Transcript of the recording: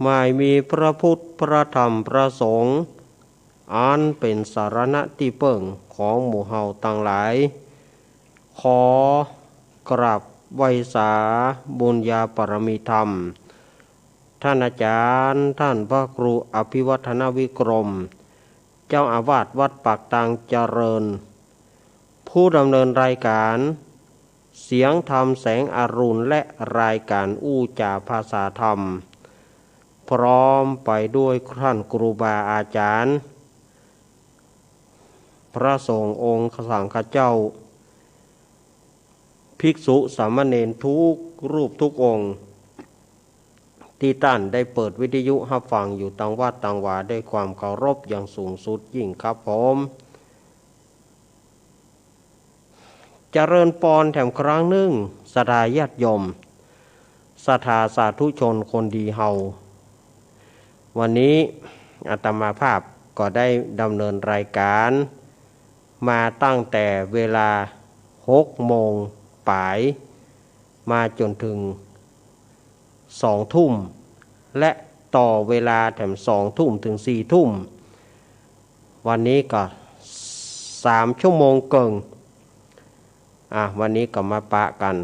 ไม่มีพระพุทธพระธรรมพระสงฆ์อันเป็นสารณะที่เบิ่งของหมู่เฮาต่างหลายขอกราบไหว้สาบุญญาปรมีธรรมท่านอาจารย์ท่านพระครูอภิวัฒนวิกรมเจ้าอาวาสวัดปากตางเจริญผู้ดำเนินรายการเสียงธรรมแสงอรุณและรายการอู้จาภาษาธรรมพร้อมไปด้วยท่านครูบาอาจารย์พระสงฆ์องค์สังฆเจ้าภิกษุสามเณรทุกรูปทุกองค์ที่ท่านได้เปิดวิทยุรับฟังอยู่ต่างวัดต่างวาด้วยความเคารพอย่างสูงสุดยิ่งครับผมเจริญปอนแถมครั้งหนึ่งศรัทธาญาติโยมศรัทธาสาธุชนคนดีเฮาวันนี้อาตมาภาพก็ได้ดำเนินรายการมาตั้งแต่เวลา6 โมงป่ายมาจนถึง2 ทุ่มและต่อเวลาแถม2 ทุ่มถึง4 ทุ่มวันนี้ก็3 ชั่วโมงเกินวันนี้ก็มาปะกัน